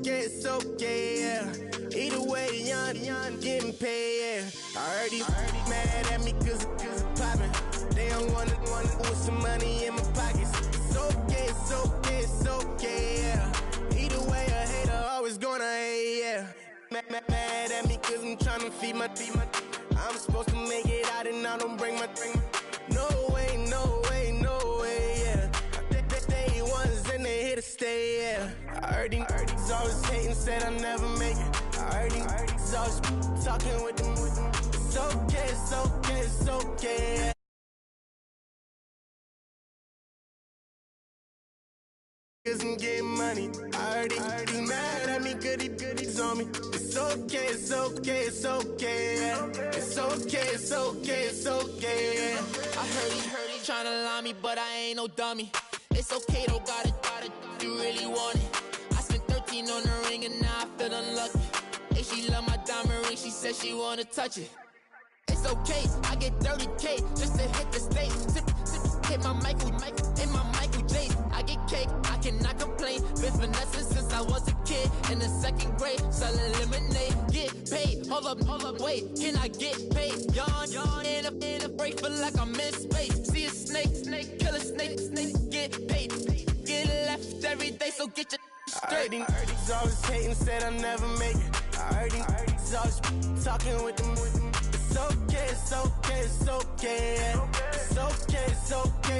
it's okay, yeah. Either way, young, getting paid, yeah. I heard he's mad at me cause it's poppin'. They don't wanna with some money in my pockets. It's okay, yeah. Either way, a hater always gonna hate, yeah. Mad at me cause I'm tryna feed my I'm supposed to make it out and I don't bring my No way, yeah. They ones and they here to stay, yeah. I heard he's always hating, said I never make it. I heard he's always talking with them. It's okay, yeah. Cause I'm getting money. I heard he's mad at me, goodies on me. It's okay, yeah. It's okay, yeah. I heard he tryna lie me, but I ain't no dummy. It's okay though, got it, you really want it. I spent 13 on the ring and now I feel unlucky. Hey, she love my diamond ring, she said she wanna touch it. It's okay, I get 30K just to hit the stage. Hit my Michael J. I get cake, I cannot complain. Been finessing since I was a kid. In the second grade, selling lemonade. Get paid, hold up, wait. Can I get paid? Yawn, in a break, feel like I'm in space. See a snake, kill a snake, get paid. Get left every day, so get your straight. I heard he's always hating, said I never make it. I heard he's always talking with them. It's okay, yeah.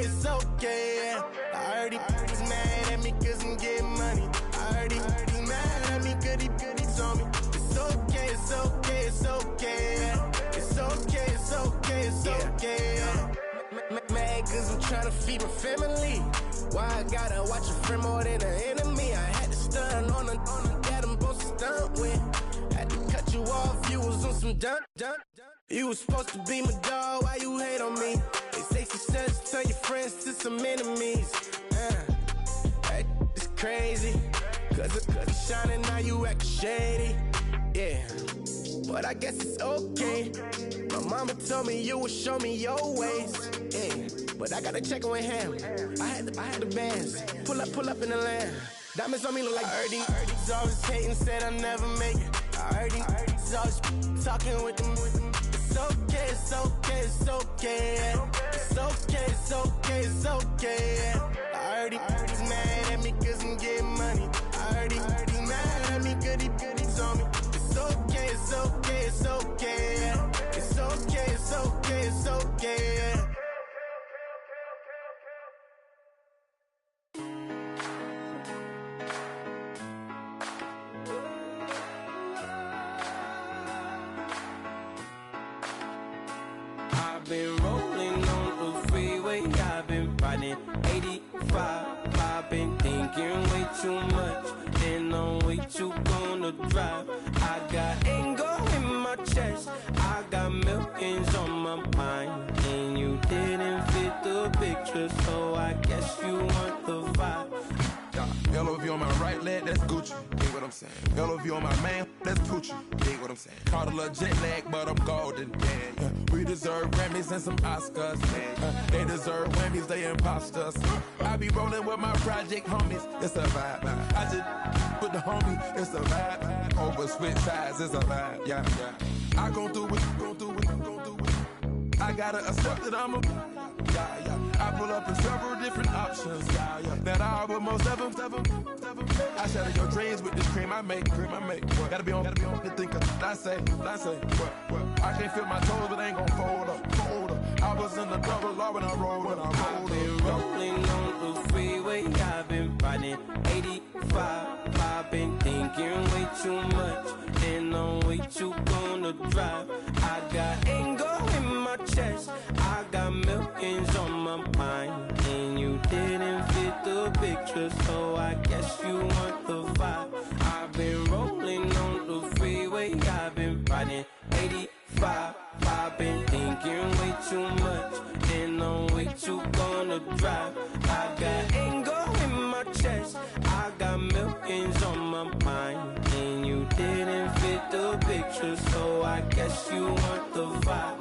It's okay, yeah. I heard he's mad at me cause I'm getting money. I heard he's mad at me, goodies on me. It's okay, yeah. It's okay, yeah. Mad cause I'm tryna feed my family. Why I gotta watch a friend more than an enemy? I had to stun on the dad I'm supposed to stunt with. Had to cut you off, you was on some dun. You was supposed to be my dog, why you hate on me? They say success turn your friends to some enemies. It's crazy, cause it's shining, now you act shady. Yeah, but I guess it's okay. My mama told me you would show me your ways. Yeah, but I gotta check with him. I had the bands. Pull up in the land. Diamonds on me look like I heard he's always hating, said I never make it. I heard he's always talking with them. It's okay, yeah. It's okay, yeah. I heard he's mad at me cause I'm getting money. I heard he's mad at me, goodies on me. It's okay, yeah. It's okay, yeah. Been rolling on the freeway, I've been riding 85. I've been thinking way too much, and I'm way too gonna drive. I got anger in my chest, I got millions on my mind, and you didn't fit the picture, so I guess you want the vibe. LOV on my right leg, that's Gucci. Dig what I'm saying? LOV on my man, that's Poochie. Dig what I'm saying? Caught a little jet lag, but I'm golden. Yeah. We deserve Grammys and some Oscars. They deserve Whammies, they imposters. I be rolling with my project homies, it's a vibe. I just put the homie, it's a vibe. Over switch sides, it's a vibe. Yeah. I gon' do it, I gotta accept that I'm a I pull up in several different options. That I but most of them. I shatter your dreams with this cream I make. Gotta be on the thinker. I say. What? I can't feel my toes, but ain't gon' fold up. I was in the double law when I rolled. I've been rolling on the freeway, I've been riding 85. I've been thinking way too much, and I'm way too gonna drive. I got anger in my chest, I got millions on my mind, and you didn't fit the picture, so I guess you want the vibe. I've been rolling on the freeway, I've been riding 85. I've been thinking way too much, and I'm way too gonna drive. I got anger in my chest, I got millions on my mind, and you didn't fit the picture, so I guess you want the vibe.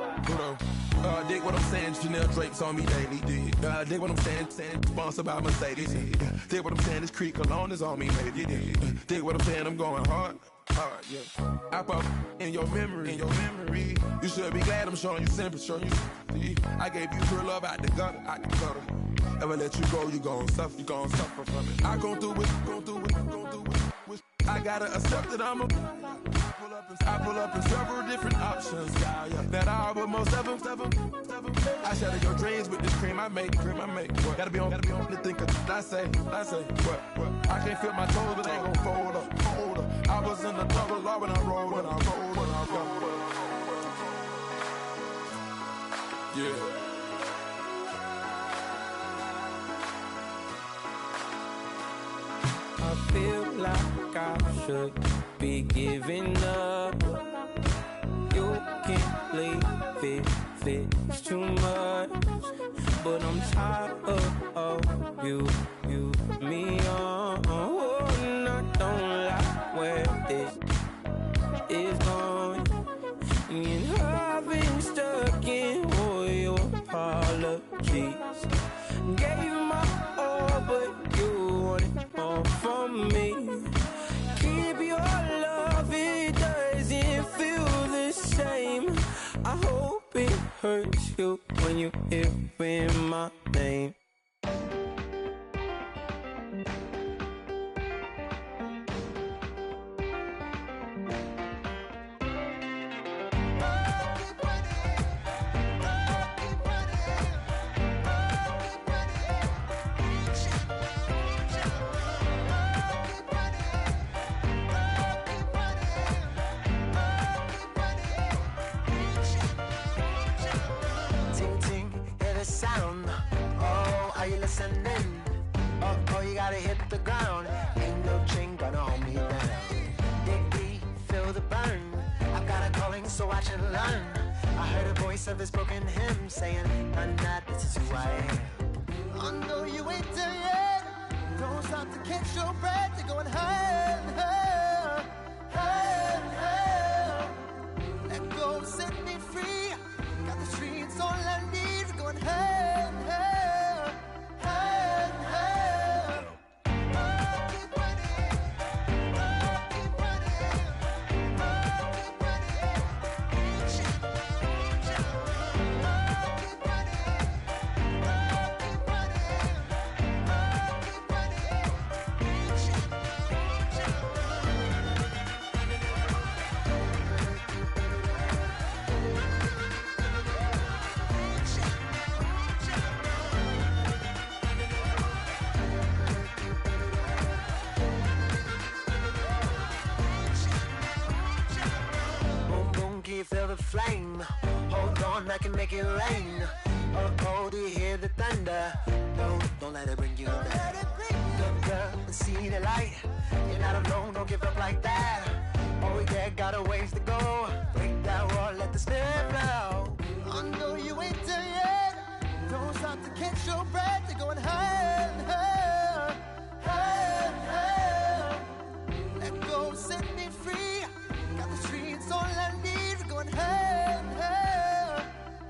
Dig what I'm saying, Chanel drapes on me daily. Dig what I'm saying, sponsored by Mercedes. Dig what I'm saying, this Creek cologne is on me, baby. Dig what I'm saying, I'm going hard, yeah. I pop in your memory, You should be glad I'm showing you sympathy, I gave you real love out the gutter, Ever let you go, you gon' suffer, from it. I gon' do it. I gotta accept that I'm a. I pull up in several different options, yeah. That I but most of them. I shatter your dreams with this cream I make. What? Gotta be on the thinker. I say, what? I can't feel my toes, but ain't gon' fold up. I was in the double law when I rolled. Yeah. I feel like I should be giving up. You can't leave it's too much. But I'm tired of you, me on. And I don't like where this is going. And I've been stuck in all your apologies. Gave my all, but you wanted more from me. Keep your love, it doesn't feel the same. I hope it hurts you when you hear my name. Oh, you gotta hit the ground. Ain't no chain gonna hold me down. Dig deep, feel the burn. I've got a calling, so I should learn. I heard a voice of his broken hymn saying, "I'm not, this is who I am." I know you ain't there yet. Don't stop to catch your breath. You're going higher, higher, higher, higher. Let go, set me free. Got the streets all I need. Going higher, higher, higher, higher. Keep running, keep running, keep running. Keep running, keep running, you feel the flame? Hold on, I can make it rain. Oh, do you hear the thunder? No, don't let it bring you down. Look up and see the light. You're not alone, don't give up like that. Oh yeah, got a ways to go. Break that wall, let the spirit flow. I know you ain't there yet. Don't stop to catch your breath. You're going higher, higher, higher, higher. Let go, set me free. Got the streets all I need. Going higher, higher,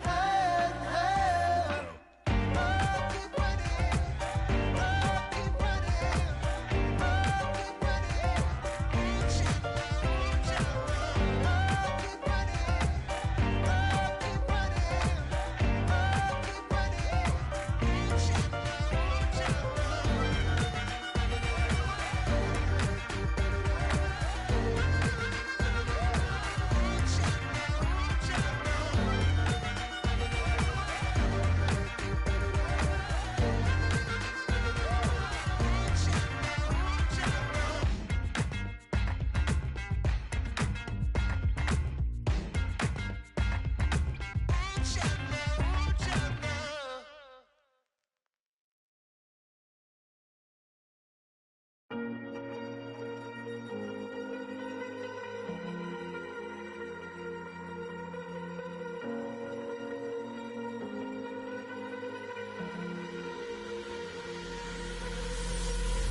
higher, higher. Keep running, keep running, keep running. Keep running, keep running.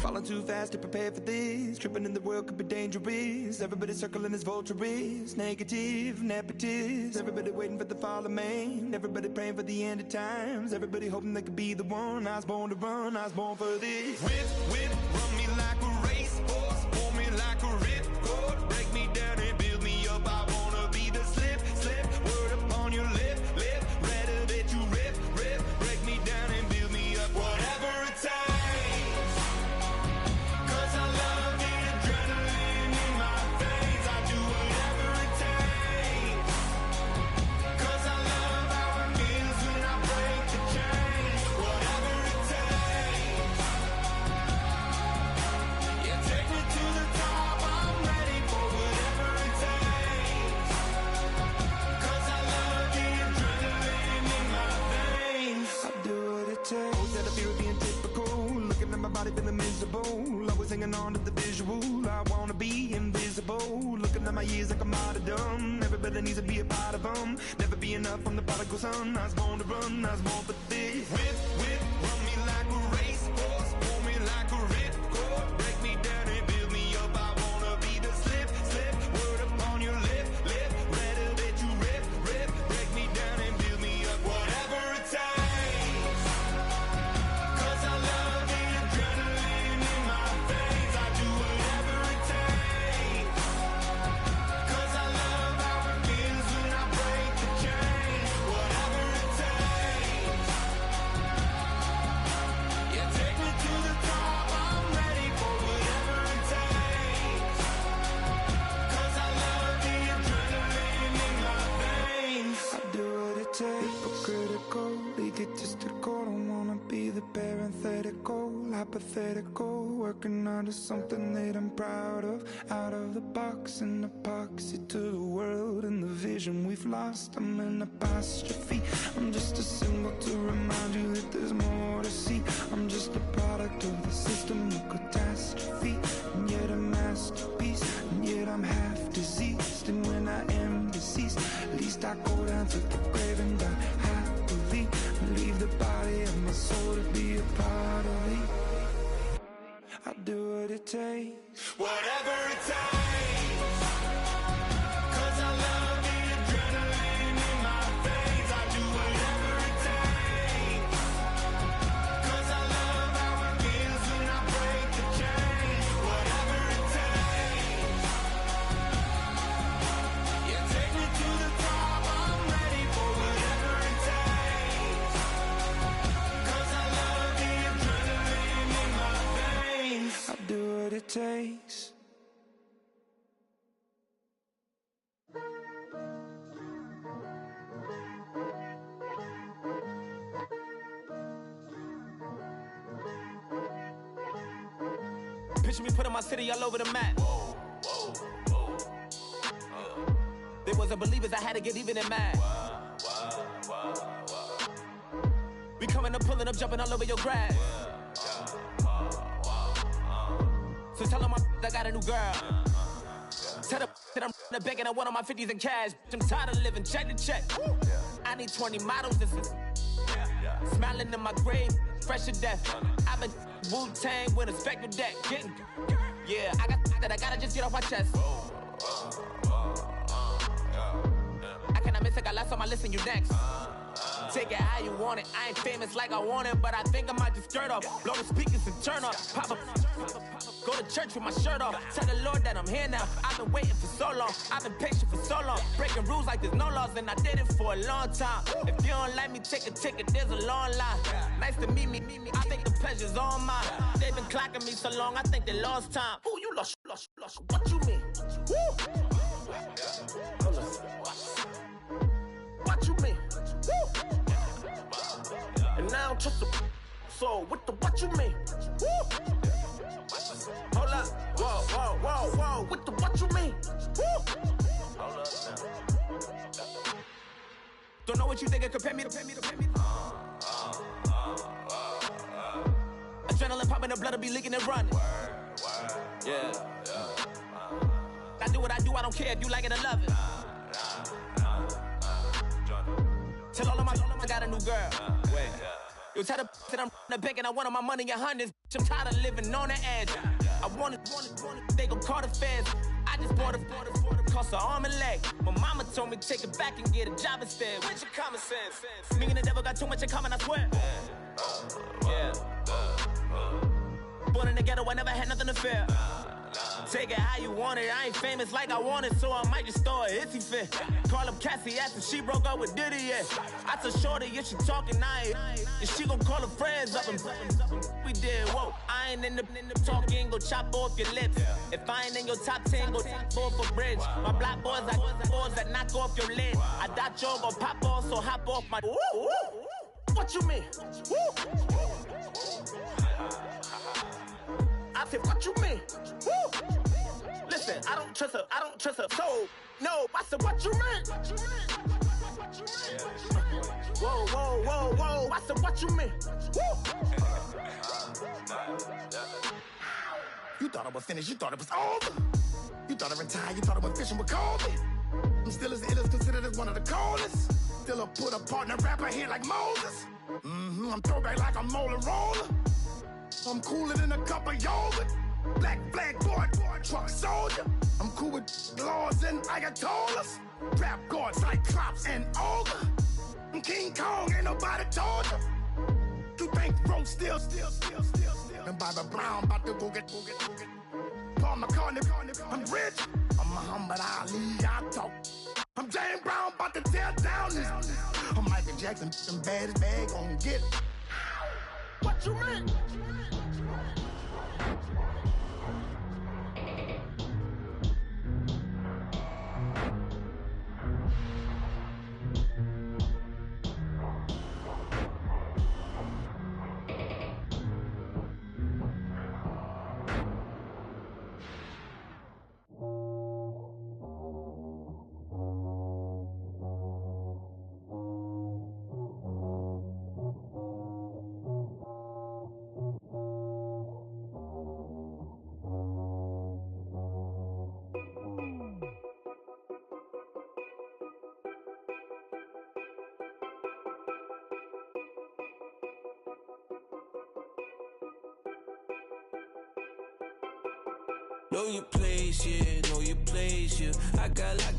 Falling too fast to prepare for this. Tripping in the world could be dangerous. Everybody circling as vultures. Negative, nepotist. Everybody waiting for the fall of man. Everybody praying for the end of times. Everybody hoping they could be the one. I was born to run, I was born for this. Whip, run me like a racehorse. Pull me like a ripcord. Break me down and build me up. I wanna be the slip. Word upon your lip. Rather that you rip. Break me down and build me up. Whatever it takes. 'Cause I love the adrenaline in my veins. I do whatever it takes. 'Cause I love how it feels when I break the chains. Whatever it takes. Yeah, take me to the top. I'm ready for whatever it takes. 'Cause I love the adrenaline in my veins. I do what it takes. Always had a fear of being typical. Looking at my body feeling miserable. Always hanging on to the visual. I wanna be invisible. Looking at my years like a martyrdom. Everybody needs to be a part of them. Never be enough, I'm the prodigal son. I was born to run, I was born for this. Whip, run me like a racehorse. Pull me like a ripcord. Break me down and build me up. I wanna be the slip. Word upon your lip. Rather that you rip. Break me down and build me up. Whatever it takes. 'Cause I love the adrenaline in my veins. I do whatever it takes. 'Cause I love how it feels when I break the chains. Whatever it takes. Yeah, take me to the top. I'm ready for whatever it takes. 'Cause I love the adrenaline in my veins. I do what it takes. Hypocritical, egotistical. Don't wanna be the parenthetical, hypothetical. Working onto something that I'm proud of. Out of the box, an epoxy to the world and the vision we've lost. I'm an apostrophe. I'm just a symbol to remind you that there's more to see. I'm just a product of the system of catastrophe, and yet a masterpiece, and yet I'm half diseased. And when I am deceased, at least I go down to the grave and die happily, and leave the body of my soul to be a part of me. I do what it takes. Whatever it takes. 'Cause I love the adrenaline in my veins. I do whatever it takes. 'Cause I love how it feels when I break the chains. Whatever it takes. Yeah, take me to the top. I'm ready for whatever it takes. 'Cause I love the adrenaline in my veins. I do what it takes. Picture me putting my city all over the map. They wasn't believers, I had to get even and mad. We coming up, pulling up, jumping all over your grass. So tell them I got a new girl. Tell them that I'm the bag and I want on my 50s in cash. I'm tired of living check to check. I need 20 models. This is smiling in my grave, fresh to death. I've been Wu-Tang with a spectral deck. Getting, yeah, I got that I gotta just get off my chest. I cannot miss it, got last on my list and you next. Take it how you want it. I ain't famous like I want it, but I think I might just skirt off. Blow the speakers and turn up. Pop up. Go to church with my shirt off. Tell the Lord that I'm here now. I've been waiting for so long. I've been patient for so long. Breaking rules like there's no laws, and I did it for a long time. If you don't like me, take a ticket. There's a long line. Nice to meet me. I think the pleasure's all mine. They've been clocking me so long, I think they lost time. Ooh, you lost. What you mean? Woo! What you mean? Woo! And now I don't trust the so what you mean? Woo! Hold up, whoa, what you mean? Woo! Hold up now. Don't know what you think it compare me to. Adrenaline popping, the blood will be leaking and running. Yeah. I do what I do, I don't care if you like it or love it. Tell all of my I got a new girl. Wait. You tell the that I'm the bank and I want all my money in hundreds. I'm tired of living on the edge. I want it, they gon' call the feds. I just bought a cost an arm and leg. My mama told me take it back and get a job instead. Where's your common sense? Me and the devil got too much in common, I swear. Yeah. Born in the ghetto, I never had nothing to fear. Take it how you want it. I ain't famous like I want it, so I might just throw a hissy fit. Call up Cassie after she broke up with Diddy, yeah. I told Shorty if she talking, I ain't. And she gon' call her friends up and we did, whoa. I ain't in the talking, go chop off your lips. If I ain't in your top 10, go top off a bridge. My black boys, I boys that knock off your lid. I thought you gon' pop off, so hop off my. What you mean? I said, what you mean? Woo! Listen, I don't trust her soul. No, I said, what you mean? Whoa, whoa, whoa, whoa. I said, what you mean? Woo! You thought I was finished, you thought it was over. You thought I retired, you thought I went fishing with Kobe. I'm still as ill as considered as one of the coldest. Still a put a partner rapper here like Moses. I'm throwback like a molar roller. I'm cooler than a cup of yogurt. Black flag boy, truck soldier. I'm cool with laws and ayatollahs. Rap gods like Klops and Olga. I'm King Kong, ain't nobody told you. You think road still. And Bobby Brown about to go get. Paul McCartney, I'm rich. I'm Muhammad Ali, I talk. I'm James Brown, about to tear down this. I'm Michael Jackson, some bad as bag gon' get. What you mean? Know your place, yeah, know your place, yeah. I got like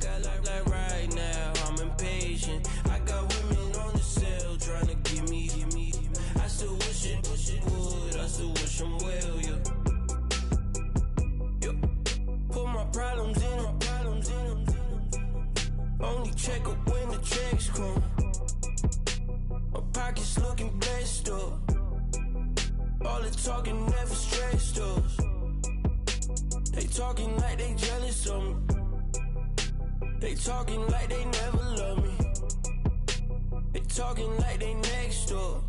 right now, I'm impatient. I got women on the cell trying to give me. I still wish it would, I still wish I'm well, yeah. Put my problems in them. Only check up when the checks come. My pockets looking blessed up. All the talking never stressed us. They talking like they jealous of me. They talking like they never love me. They talking like they next door.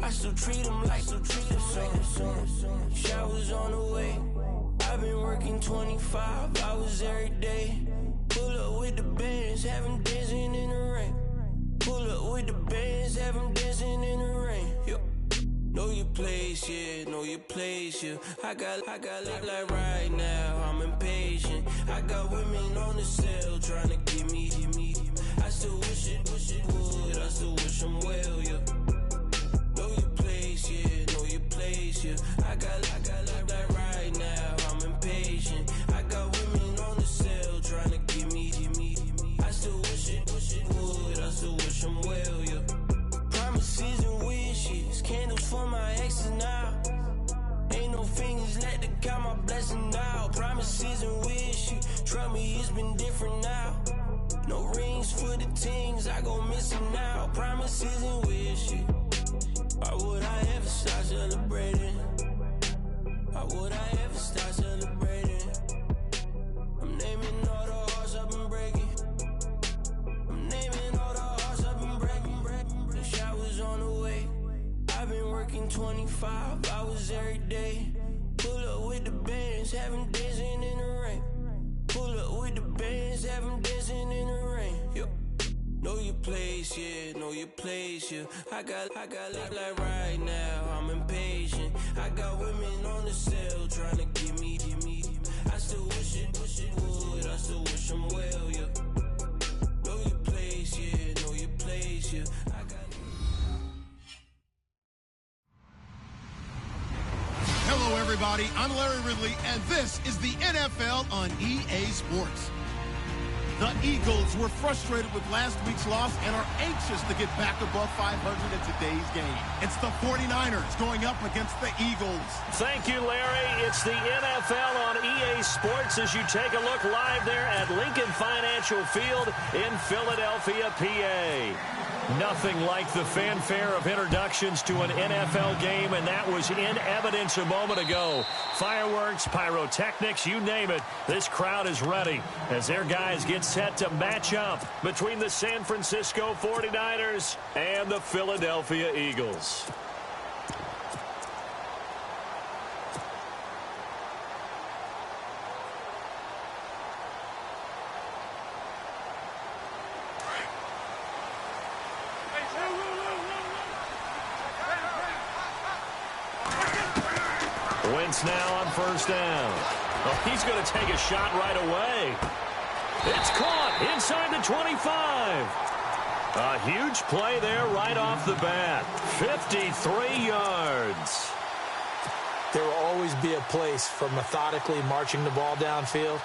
I still treat them like some. Showers on the way. I've been working 25 hours every day. Pull up with the bands, have them dancing in the rain. Pull up with the bands, have them dancing in the rain. Yo. Know your place, yeah, know your place, yeah. I got like right now, I'm impatient. I got women on the cell trying to give me. I still wish it would, I still wish I'm well, yeah. Know your place, yeah, know your place, yeah. I got like right now, I'm impatient. I got women on the cell trying to give me. I still wish it would, I still wish I'm well, yeah. Promises and wishes, candles for my exes now. Ain't no fingers left to count my blessing now. Promises and wishes, trust me, it's been different now. No rings for the things, I go missing now. Promises and wishes, why would I ever start celebrating? Why would I ever start celebrating? I'm naming all the hearts I've been breaking. I'm naming all the hearts I've been breaking. The showers on the way. I've been working 25 hours every day. Pull up with the bands, have them dancing in the rain. Pull up with the bands, have them dancing in the rain. Yo. Know your place, yeah, know your place, yeah. I got like right now, I'm impatient. I got women on the cell trying to give me. I still wish it would, I still wish I'm well, yeah. Know your place, yeah, know your place, yeah. I got everybody. I'm Larry Ridley, and this is the NFL on EA Sports. The Eagles were frustrated with last week's loss and are anxious to get back above 500 in today's game. It's the 49ers going up against the Eagles. Thank you, Larry. It's the NFL on EA Sports as you take a look live there at Lincoln Financial Field in Philadelphia, PA. Nothing like the fanfare of introductions to an NFL game, and that was in evidence a moment ago. Fireworks, pyrotechnics, you name it. This crowd is ready as their guys get set to match up between the San Francisco 49ers and the Philadelphia Eagles. Wentz now on first down. Oh, he's going to take a shot right away. It's caught inside the 25. A huge play there right off the bat. 53 yards. There will always be a place for methodically marching the ball downfield.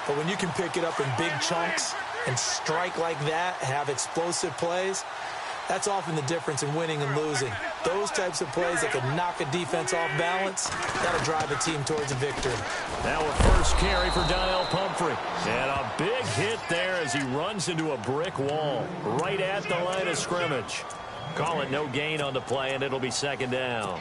But when you can pick it up in big chunks and strike like that, have explosive plays, that's often the difference in winning and losing. Those types of plays that can knock a defense off balance, that'll drive a team towards a victory. Now a first carry for Donnell Pumphrey. And a big hit there as he runs into a brick wall right at the line of scrimmage. Call it no gain on the play, and it'll be second down.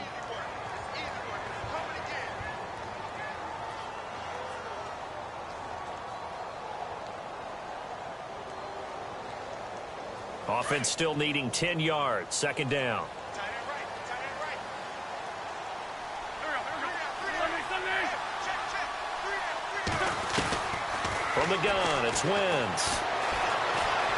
Offense still needing 10 yards. Second down. From the gun, it's Wentz.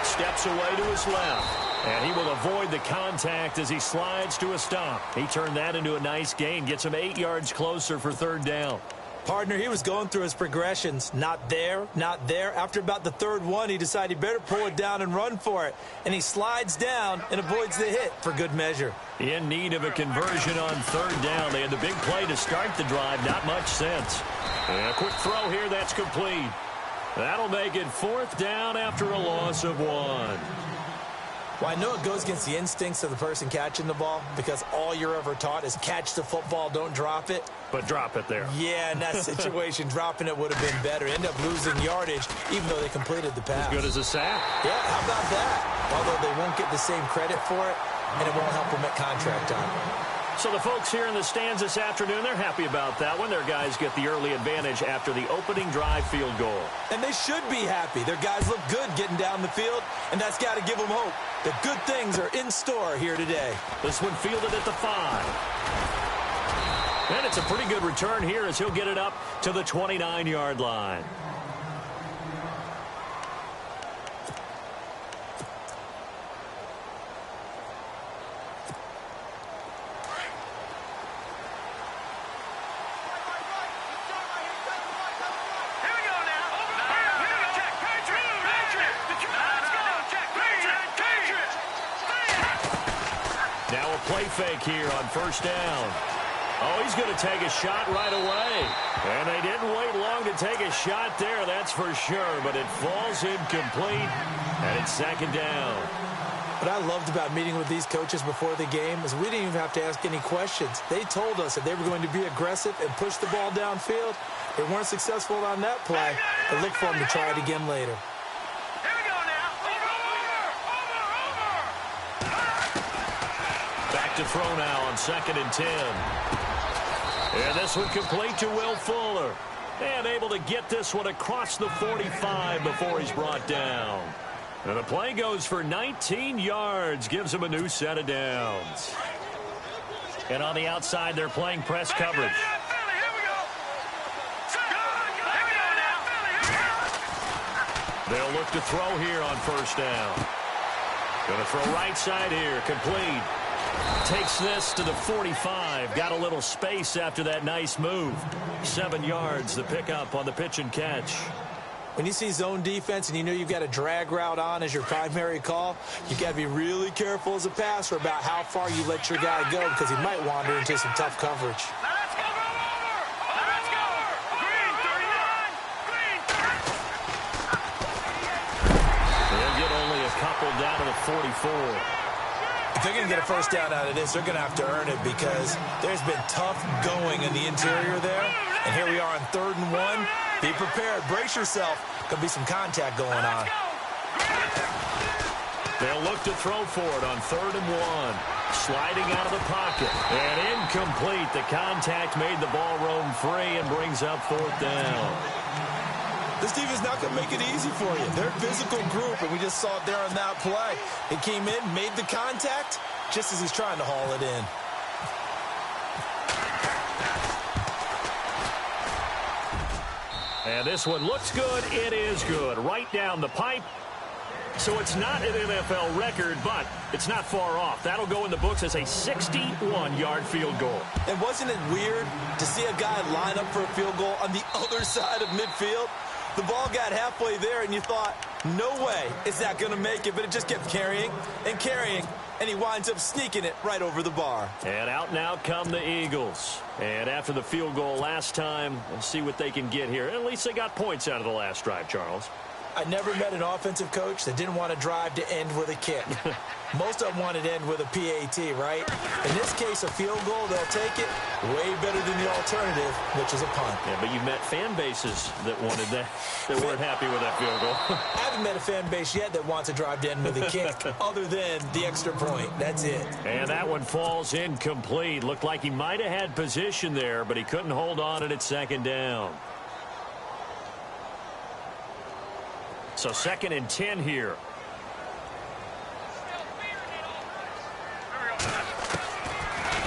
Steps away to his left. And he will avoid the contact as he slides to a stop. He turned that into a nice gain. Gets him 8 yards closer for third down. Partner, he was going through his progressions. Not there, not there. After about the third one, he decided he better pull it down and run for it. And he slides down and avoids the hit for good measure. In need of a conversion on third down. They had the big play to start the drive. Not much sense. And a quick throw here. That's complete. That'll make it fourth down after a loss of 1. Well, I know it goes against the instincts of the person catching the ball because all you're ever taught is catch the football, don't drop it. But drop it there. Yeah, in that situation, dropping it would have been better. End up losing yardage, even though they completed the pass. As good as a sack. Yeah, how about that? Although they won't get the same credit for it, and it won't help them at contract time. So the folks here in the stands this afternoon, they're happy about that one. Their guys get the early advantage after the opening drive field goal. And they should be happy. Their guys look good getting down the field, and that's got to give them hope that good things are in store here today. This one fielded at the 5. And it's a pretty good return here as he'll get it up to the 29-yard line. Play fake here on first down. Oh, he's going to take a shot right away. And they didn't wait long to take a shot there, that's for sure. But it falls incomplete, and it's second down. What I loved about meeting with these coaches before the game is we didn't even have to ask any questions. They told us that they were going to be aggressive and push the ball downfield. They weren't successful on that play, but look for them to try it again later. To throw now on 2nd and 10. And this one complete to Will Fuller. And able to get this one across the 45 before he's brought down. And the play goes for 19 yards. Gives him a new set of downs. And on the outside, they're playing press coverage. They'll look to throw here on first down. Going to throw right side here. Complete. Takes this to the 45. Got a little space after that nice move. 7 yards, the pickup on the pitch and catch. When you see zone defense and you know you've got a drag route on as your primary call, you got to be really careful as a passer about how far you let your guy go because he might wander into some tough coverage. 44. If they're going to get a first down out of this, they're going to have to earn it because there's been tough going in the interior there. And here we are on 3rd and 1. Be prepared. Brace yourself. Could be some contact going on. They'll look to throw for it on 3rd and 1. Sliding out of the pocket. And incomplete. The contact made the ball roam free and brings up 4th down. This defense not going to make it easy for you. They're a physical group, and we just saw it there on that play. It came in, made the contact, just as he's trying to haul it in. And this one looks good. It is good. Right down the pipe. So it's not an NFL record, but it's not far off. That'll go in the books as a 61-yard field goal. And wasn't it weird to see a guy line up for a field goal on the other side of midfield? The ball got halfway there, and you thought, no way is that going to make it. But it just kept carrying and carrying, and he winds up sneaking it right over the bar. And out now come the Eagles. And after the field goal last time, we'll see what they can get here. At least they got points out of the last drive, Charles. I never met an offensive coach that didn't want to drive to end with a kick. Most of them wanted to end with a PAT, right? In this case, a field goal, they'll take it way better than the alternative, which is a punt. Yeah, but you've met fan bases that wanted that, that weren't happy with that field goal. I haven't met a fan base yet that wants to drive to end with a kick, other than the extra point. That's it. And that one falls incomplete. Looked like he might have had position there, but he couldn't hold on at 2nd down. So 2nd and 10 here.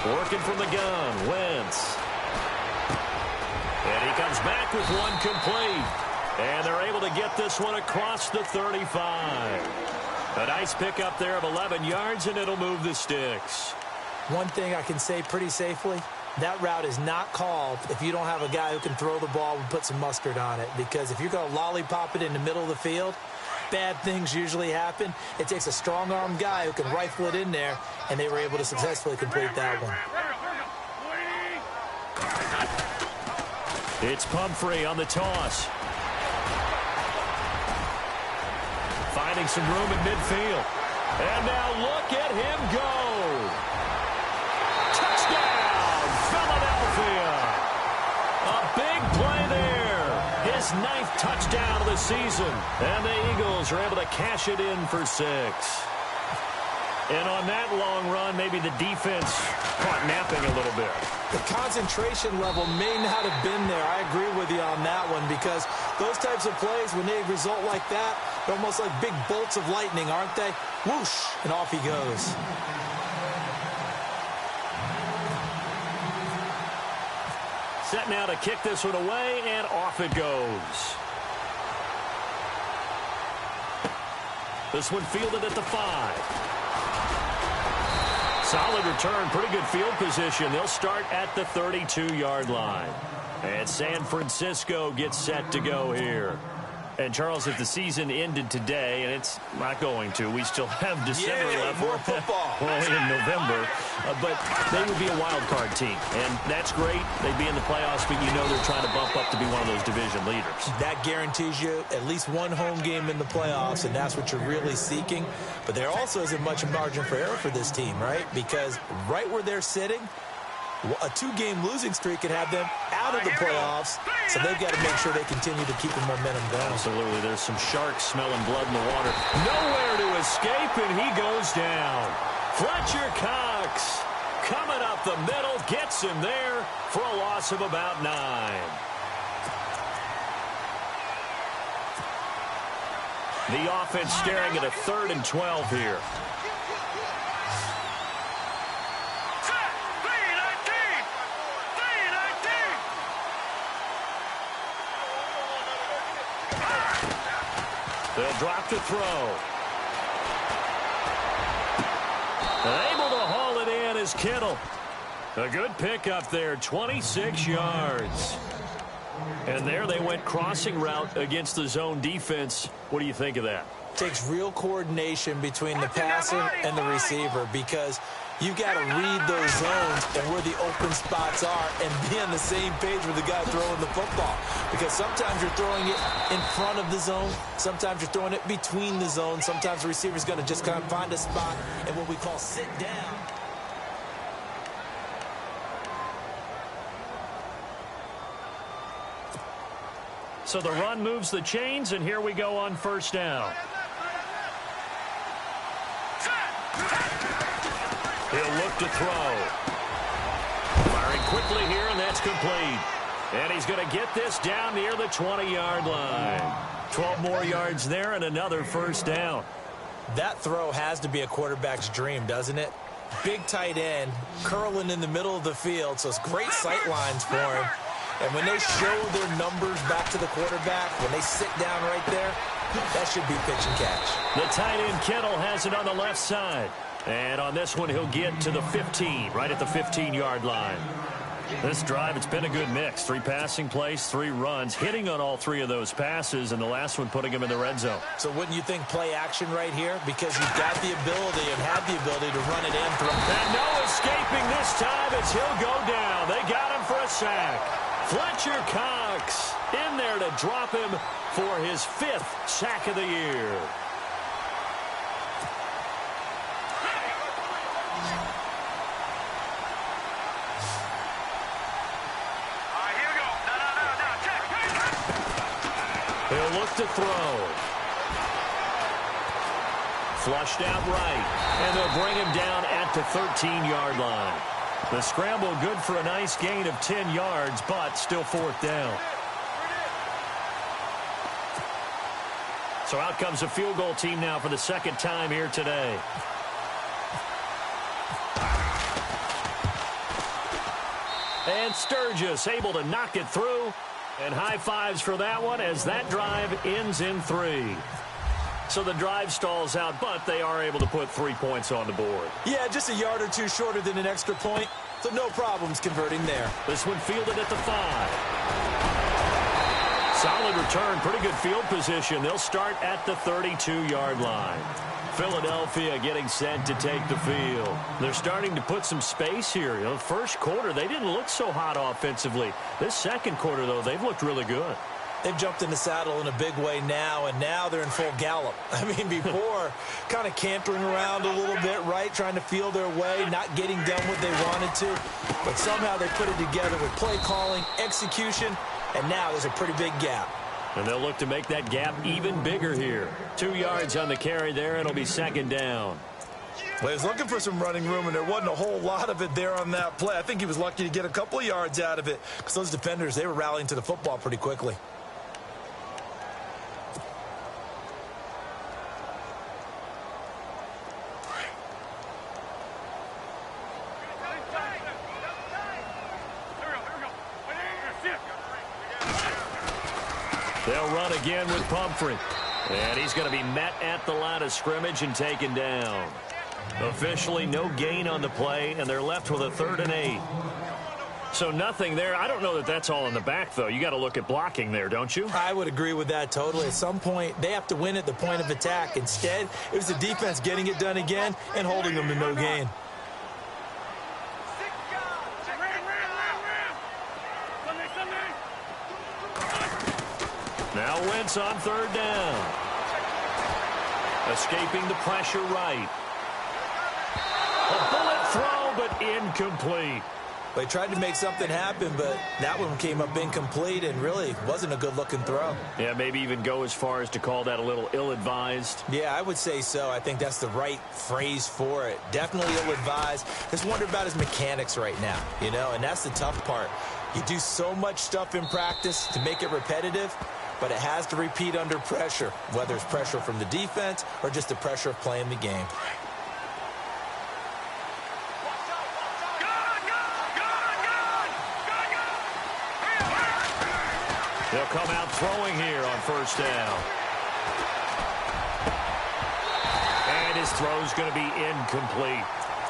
Working from the gun, Wentz. And he comes back with one complete. And they're able to get this one across the 35. A nice pickup there of 11 yards, and it'll move the sticks. One thing I can say pretty safely, that route is not called if you don't have a guy who can throw the ball and put some mustard on it. Because if you're going to lollipop it in the middle of the field, bad things usually happen. It takes a strong-armed guy who can rifle it in there, and they were able to successfully complete that one. It's Pumphrey on the toss. Finding some room in midfield. And now look at him go. Touchdown, Philadelphia. A big play there. His 9th touchdown of the season. And the Eagles are able to cash it in for 6. And on that long run, maybe the defense caught napping a little bit. The concentration level may not have been there. I agree with you on that one because those types of plays, when they result like that, they're almost like big bolts of lightning, aren't they? Whoosh, and off he goes. Set now to kick this one away, and off it goes. This one fielded at the 5. Solid return, pretty good field position. They'll start at the 32-yard line. And San Francisco gets set to go here. And, Charles, if the season ended today, and it's not going to, we still have December left. More football. We're only in November. But they would be a wild card team. And that's great. They'd be in the playoffs, but you know they're trying to bump up to be one of those division leaders. That guarantees you at least one home game in the playoffs, and that's what you're really seeking. But there also isn't much margin for error for this team, right? Because right where they're sitting, a 2-game losing streak could have them out of the playoffs, so they've got to make sure they continue to keep the momentum going. Absolutely. There's some sharks smelling blood in the water. Nowhere to escape, and he goes down. Fletcher Cox coming up the middle, gets him there for a loss of about 9. The offense staring at a 3rd and 12 here. They'll drop to throw. And able to haul it in is Kittle. A good pickup there, 26 yards. And there they went crossing route against the zone defense. What do you think of that? Takes real coordination between the passer and the receiver because You've got to read those zones and where the open spots are and be on the same page with the guy throwing the football. Because sometimes you're throwing it in front of the zone. Sometimes you're throwing it between the zones. Sometimes the receiver's going to just kind of find a spot and what we call sit down. So the run moves the chains, and here we go on first down. He'll look to throw. Firing quickly here, and that's complete. And he's going to get this down near the 20-yard line. 12 more yards there and another first down. That throw has to be a quarterback's dream, doesn't it? Big tight end, curling in the middle of the field, so it's great sight lines for him. And when they show their numbers back to the quarterback, when they sit down right there, that should be pitch and catch. The tight end, Kittle, has it on the left side. And on this one, he'll get to the 15, right at the 15-yard line. This drive, it's been a good mix. 3 passing plays, 3 runs, hitting on all 3 of those passes, and the last one putting him in the red zone. So wouldn't you think play action right here? Because you've got the ability and have the ability to run it in. And no escaping this time as he'll go down. They got him for a sack. Fletcher Cox in there to drop him for his 5th sack of the year. He'll look to throw. Flushed out right. And they'll bring him down at the 13-yard line. The scramble good for a nice gain of 10 yards, but still 4th down. So out comes a field goal team now for the 2nd time here today. And Sturgis able to knock it through. And high fives for that one as that drive ends in 3. So the drive stalls out, but they are able to put 3 points on the board. Yeah, just a yard or 2 shorter than an extra point, so no problems converting there. This one fielded at the 5. Solid return, pretty good field position. They'll start at the 32-yard line. Philadelphia getting set to take the field. They're starting to put some space here. You know, first quarter, they didn't look so hot offensively. This second quarter, though, they've looked really good. They've jumped in the saddle in a big way now, and now they're in full gallop. I mean, before, kind of cantering around a little bit, right, trying to feel their way, not getting done what they wanted to. But somehow they put it together with play calling, execution, and now there's a pretty big gap. And they'll look to make that gap even bigger here. 2 yards on the carry there, and it'll be 2nd down. Well, he was looking for some running room, and there wasn't a whole lot of it there on that play. I think he was lucky to get a couple of yards out of it because those defenders, they were rallying to the football pretty quickly. They'll run again with Pumphrey. And he's going to be met at the line of scrimmage and taken down. Officially no gain on the play, and they're left with a 3rd and 8. So nothing there. I don't know that that's all in the back, though. You got to look at blocking there, don't you? I would agree with that totally. At some point, they have to win at the point of attack. Instead, it was the defense getting it done again and holding them to no gain. Now Wentz on 3rd down. Escaping the pressure right. A bullet throw, but incomplete. They tried to make something happen, but that one came up incomplete and really wasn't a good-looking throw. Yeah, maybe even go as far as to call that a little ill-advised. Yeah, I would say so. I think that's the right phrase for it. Definitely ill-advised. Just wonder about his mechanics right now, you know, and that's the tough part. You do so much stuff in practice to make it repetitive, but it has to repeat under pressure, whether it's pressure from the defense or just the pressure of playing the game. They'll come out throwing here on 1st down. And his throw's going to be incomplete.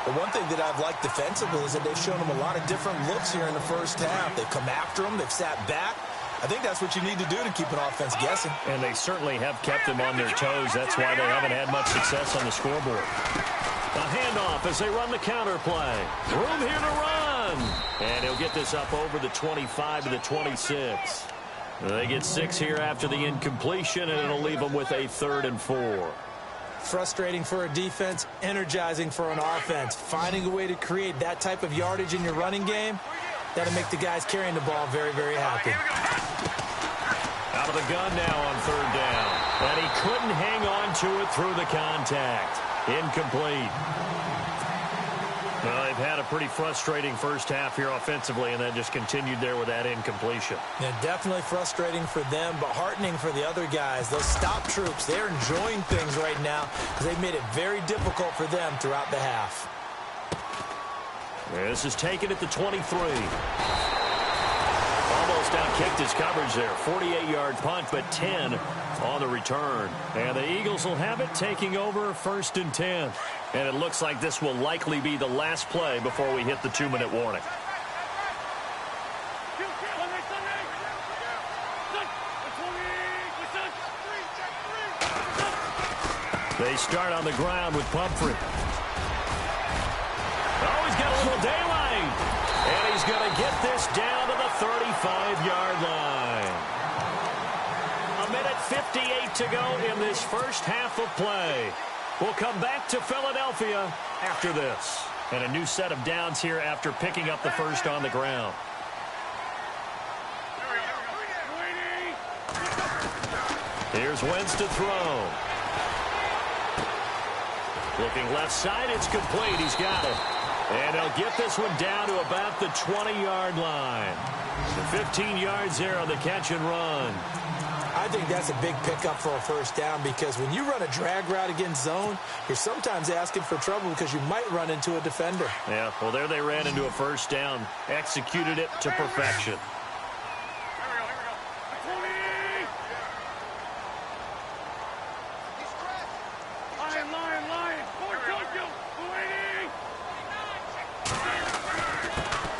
The one thing that I've liked defensively is that they've shown him a lot of different looks here in the first half. They've come after him. They've sat back. I think that's what you need to do to keep an offense guessing. And they certainly have kept them on their toes. That's why they haven't had much success on the scoreboard. A handoff as they run the counter play. Room here to run. And he'll get this up over the 25 to the 26. They get 6 here after the incompletion, and it'll leave them with a 3rd and 4. Frustrating for a defense, energizing for an offense. Finding a way to create that type of yardage in your running game, that'll make the guys carrying the ball very, very happy. Out of the gun now on 3rd down. And he couldn't hang on to it through the contact. Incomplete. Well, they've had a pretty frustrating first half here offensively, and then just continued there with that incompletion. Yeah, definitely frustrating for them, but heartening for the other guys. Those stop troops, they're enjoying things right now because they've made it very difficult for them throughout the half. This is taken at the 23. Almost outkicked his coverage there. 48-yard punt, but 10 on the return. And the Eagles will have it, taking over 1st and 10. And it looks like this will likely be the last play before we hit the 2-minute warning. They start on the ground with Pumphrey. Oh, he's got a little daylight. And he's going to get this down to the 35-yard line. A minute 58 to go in this first half of play. We'll come back to Philadelphia after this. And a new set of downs here after picking up the first on the ground. Here's Wentz to throw. Looking left side, it's complete. He's got it. And he'll get this one down to about the 20-yard line. The 15 yards there on the catch and run. I think that's a big pickup for a first down because when you run a drag route against zone, you're sometimes asking for trouble because you might run into a defender. Yeah, well, there they ran into a first down. Executed it to perfection.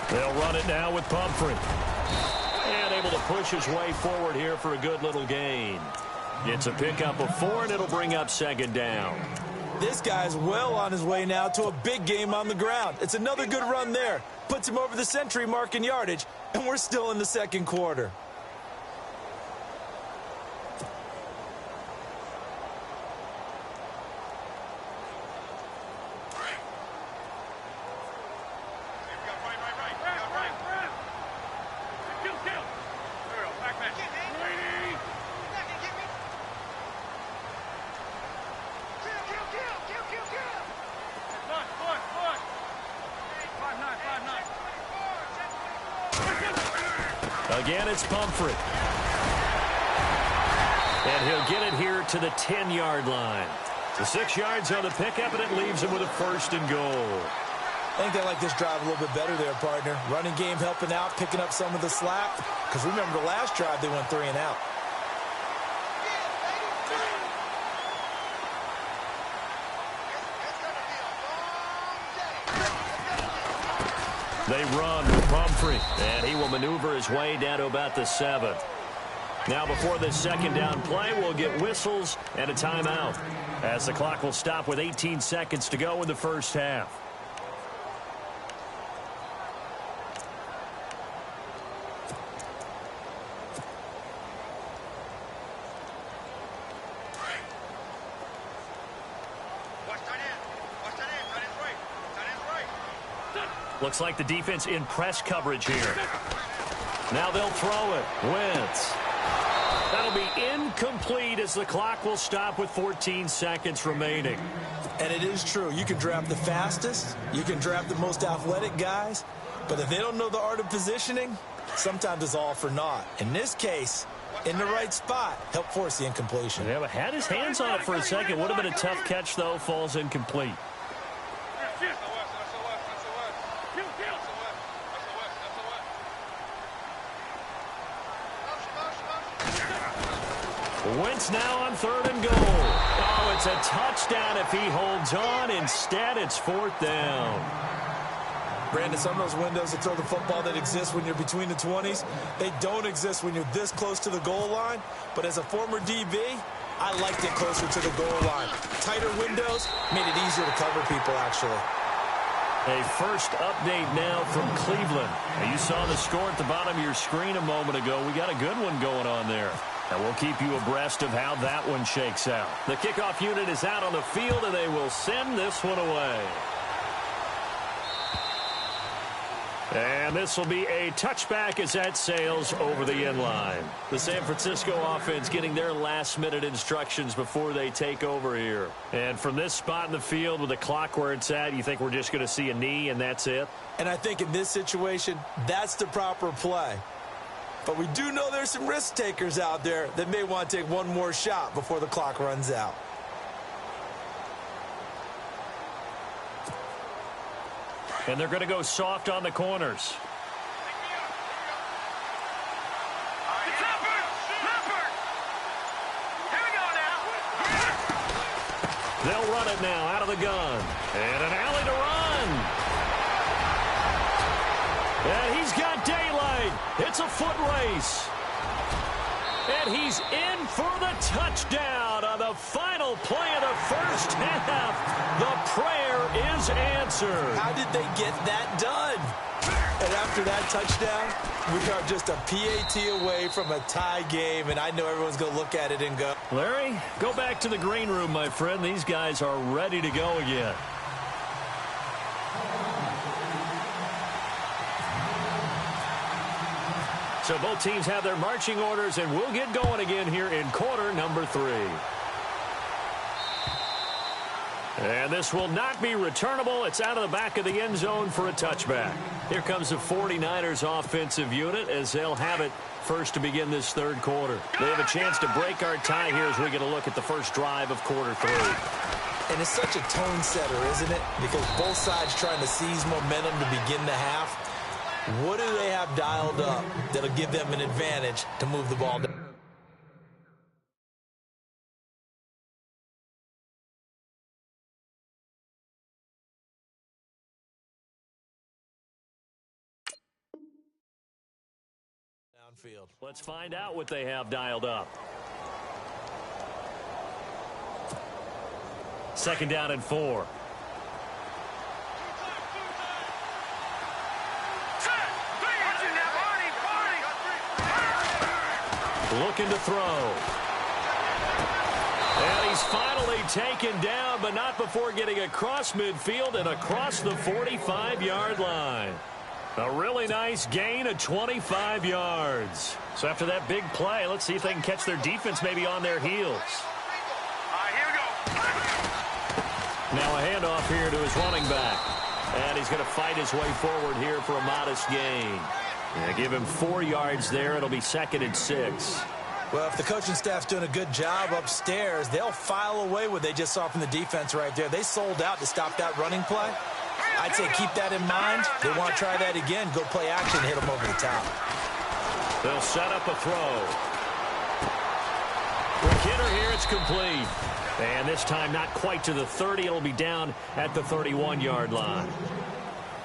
They'll run it now with Pumphrey. And able to push his way forward here for a good little gain. Gets a pickup of 4, and it'll bring up 2nd down. This guy's well on his way now to a big game on the ground. It's another good run there. Puts him over the century mark in yardage, and we're still in the 2nd quarter. Again, it's Pumphrey. And he'll get it here to the 10-yard line. The 6 yards on the pickup, and it leaves him with a 1st and goal. I think they like this drive a little bit better there, partner. Running game helping out, picking up some of the slack. Because remember, the last drive, they went 3 and out. They run with Pumphrey, and he will maneuver his way down to about the 7. Now before this 2nd down play, we'll get whistles and a timeout as the clock will stop with 18 seconds to go in the first half. Looks like the defense in press coverage here. Now they'll throw it. Wentz. That'll be incomplete as the clock will stop with 14 seconds remaining. And it is true. You can draft the fastest. You can draft the most athletic guys. But if they don't know the art of positioning, sometimes it's all for naught. In this case, in the right spot, help force the incompletion. Yeah, but had his hands on it for a second. Would have been a tough catch, though. Falls incomplete. Wentz now on 3rd and goal. Oh, it's a touchdown if he holds on. Instead, it's 4th down. Brandon, some of those windows to throw the football that exist when you're between the 20s, they don't exist when you're this close to the goal line. But as a former DB, I liked it closer to the goal line. Tighter windows made it easier to cover people, actually. A first update now from Cleveland. Now, you saw the score at the bottom of your screen a moment ago. We got a good one going on there. And we'll keep you abreast of how that one shakes out. The kickoff unit is out on the field, and they will send this one away. And this will be a touchback as that sails over the end line. The San Francisco offense getting their last-minute instructions before they take over here. And from this spot in the field with the clock where it's at, you think we're just going to see a knee and that's it? And I think in this situation, that's the proper play. But we do know there's some risk takers out there that may want to take one more shot before the clock runs out. And they're going to go soft on the corners. They'll run it now out of the gun. And an alley to run. And he's got daylight. It's a foot race. And he's in for the touchdown on the final play of the first half. The prayer is answered. How did they get that done? And after that touchdown, we are just a PAT away from a tie game, and I know everyone's going to look at it and go, Larry, go back to the green room, my friend. These guys are ready to go again. So both teams have their marching orders, and we'll get going again here in quarter number 3. And this will not be returnable. It's out of the back of the end zone for a touchback. Here comes the 49ers offensive unit as they'll have it first to begin this third quarter. They have a chance to break our tie here as we get a look at the first drive of quarter 3. And it's such a tone setter, isn't it? Because both sides trying to seize momentum to begin the half. What do they have dialed up that'll give them an advantage to move the ball down? Downfield. Let's find out what they have dialed up. 2nd down and 4. Looking to throw. And he's finally taken down, but not before getting across midfield and across the 45-yard line. A really nice gain of 25 yards. So after that big play, let's see if they can catch their defense maybe on their heels. Here we go. Now a handoff here to his running back. And he's going to fight his way forward here for a modest gain. Yeah, give him 4 yards there. It'll be 2nd and 6. Well, if the coaching staff's doing a good job upstairs, they'll file away what they just saw from the defense right there. They sold out to stop that running play. I'd say keep that in mind. They want to try that again. Go play action, hit them over the top. They'll set up a throw. For Kidder here, it's complete. And this time not quite to the 30. It'll be down at the 31-yard line.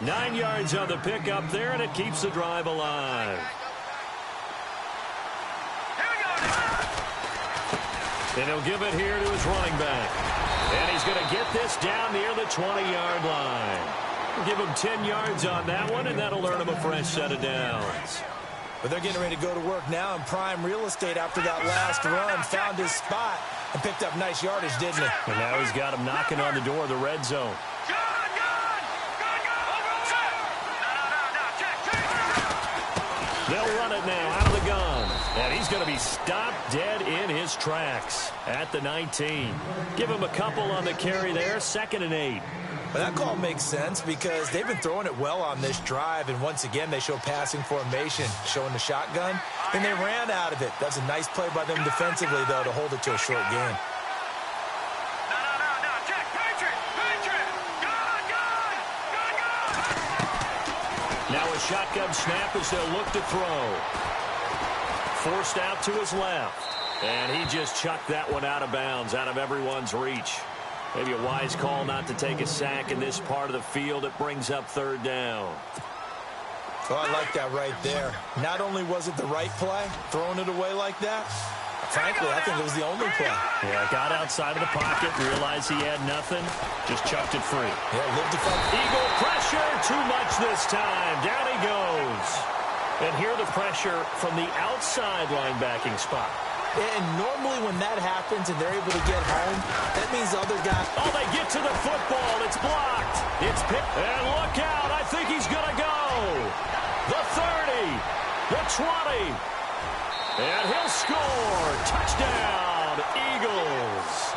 9 yards on the pickup there, and it keeps the drive alive. And he'll give it here to his running back. And he's going to get this down near the 20-yard line. We'll give him 10 yards on that one, and that'll earn him a fresh set of downs. But they're getting ready to go to work now in prime real estate after that last run. Found his spot and picked up nice yardage, didn't he? And now he's got him knocking on the door of the red zone. They'll run it now out of the gun. And he's going to be stopped dead in his tracks at the 19. Give him a couple on the carry there, 2nd and 8. But that call makes sense because they've been throwing it well on this drive, and once again they show passing formation, showing the shotgun, and they ran out of it. That's a nice play by them defensively, though, to hold it to a short game. Now a shotgun snap as they'll look to throw. Forced out to his left. And he just chucked that one out of bounds, out of everyone's reach. Maybe a wise call not to take a sack in this part of the field. It brings up 3rd down. Oh, I like that right there. Not only was it the right play, throwing it away like that, Frankly, I think it was the only play. Yeah, got outside of the pocket, realized he had nothing, just chucked it free. Yeah, lived to fight. Eagle pressure, too much this time. Down he goes. And here the pressure from the outside linebacking spot. And normally when that happens and they're able to get home, that means the other guy... Oh, they get to the football. It's blocked. It's picked. And look out. I think he's going to go. The 30. The 20. And he'll score. Touchdown, Eagles.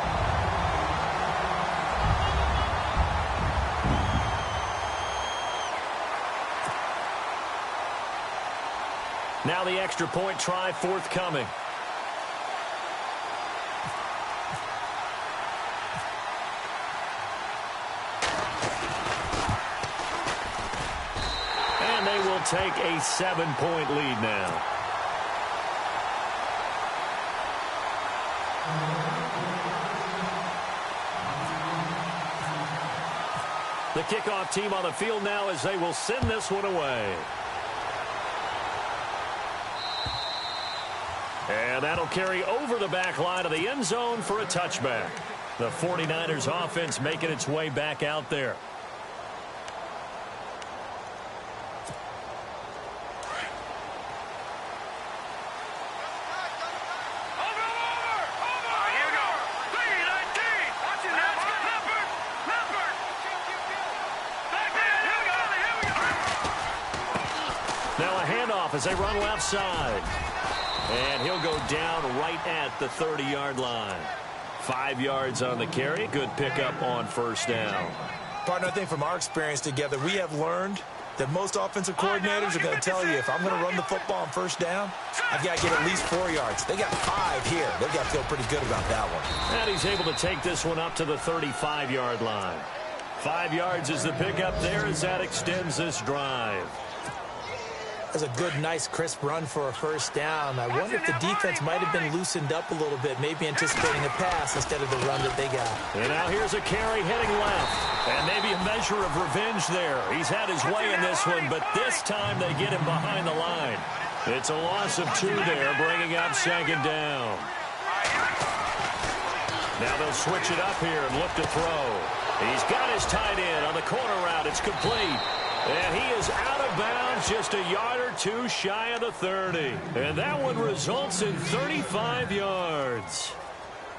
Now the extra point try forthcoming. And they will take a 7-point lead now. The kickoff team on the field now as they will send this one away. And that'll carry over the back line of the end zone for a touchback. The 49ers offense making its way back out there. As they run left side. And he'll go down right at the 30-yard line. 5 yards on the carry. Good pickup on first down. Partner, I think from our experience together, we have learned that most offensive coordinators are going to tell you, if I'm going to run the football on first down, I've got to get at least 4 yards. They got 5 here. They've got to feel pretty good about that one. And he's able to take this one up to the 35-yard line. 5 yards is the pickup there as that extends this drive. That's a good, nice, crisp run for a first down. I wonder if the defense might have been loosened up a little bit, maybe anticipating a pass instead of the run that they got. And now here's a carry heading left. And maybe a measure of revenge there. He's had his way in this one, but this time they get him behind the line. It's a loss of 2 there, bringing up second down. Now they'll switch it up here and look to throw. He's got his tight end on the corner route. It's complete. And he is out of bounds, just a yard or 2 shy of the 30. And that one results in 35 yards.